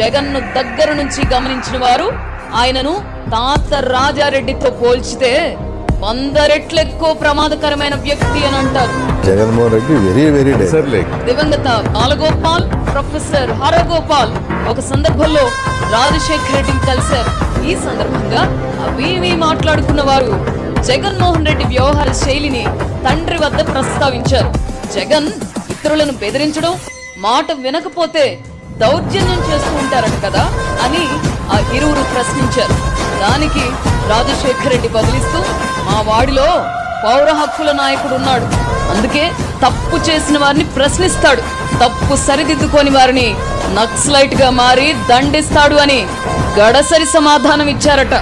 జగన్ను దగ్గర నుంచి గమనించిన వారు ఆయనను తాత రాజారెడ్డితో పోల్చితే 100 రెట్లు ఎక్కువ ప్రమాదకరమైన వ్యక్తి అని అంటారు. జగన్మోహన్ రెడ్డి వెరీ వెరీ దివంగత బాలగోపాల్, ప్రొఫెసర్ హరగోపాల్ ఒక సందర్భంలో రాజశేఖర రెడ్డిని కలిశారు. ఈ సందర్భంగా అవి మాట్లాడుకున్న వారు జగన్మోహన్ రెడ్డి వ్యవహార శైలిని తండ్రి వద్ద ప్రస్తావించారు. జగన్ ఇతరులను బెదిరించడం, మాట వినకపోతే దౌర్జన్యం చేస్తూ ఉంటారట కదా అని ఆ ఇరువురు ప్రశ్నించారు. దానికి రాజశేఖర రెడ్డి బదిలిస్తూ, మా వాడిలో పౌర హక్కుల నాయకుడు ఉన్నాడు, అందుకే తప్పు చేసిన వారిని ప్రశ్నిస్తాడు, తప్పు సరిదిద్దుకొని వారిని నక్సలైట్ గా మారి దండిస్తాడు అని గడసరి సమాధానం ఇచ్చారట.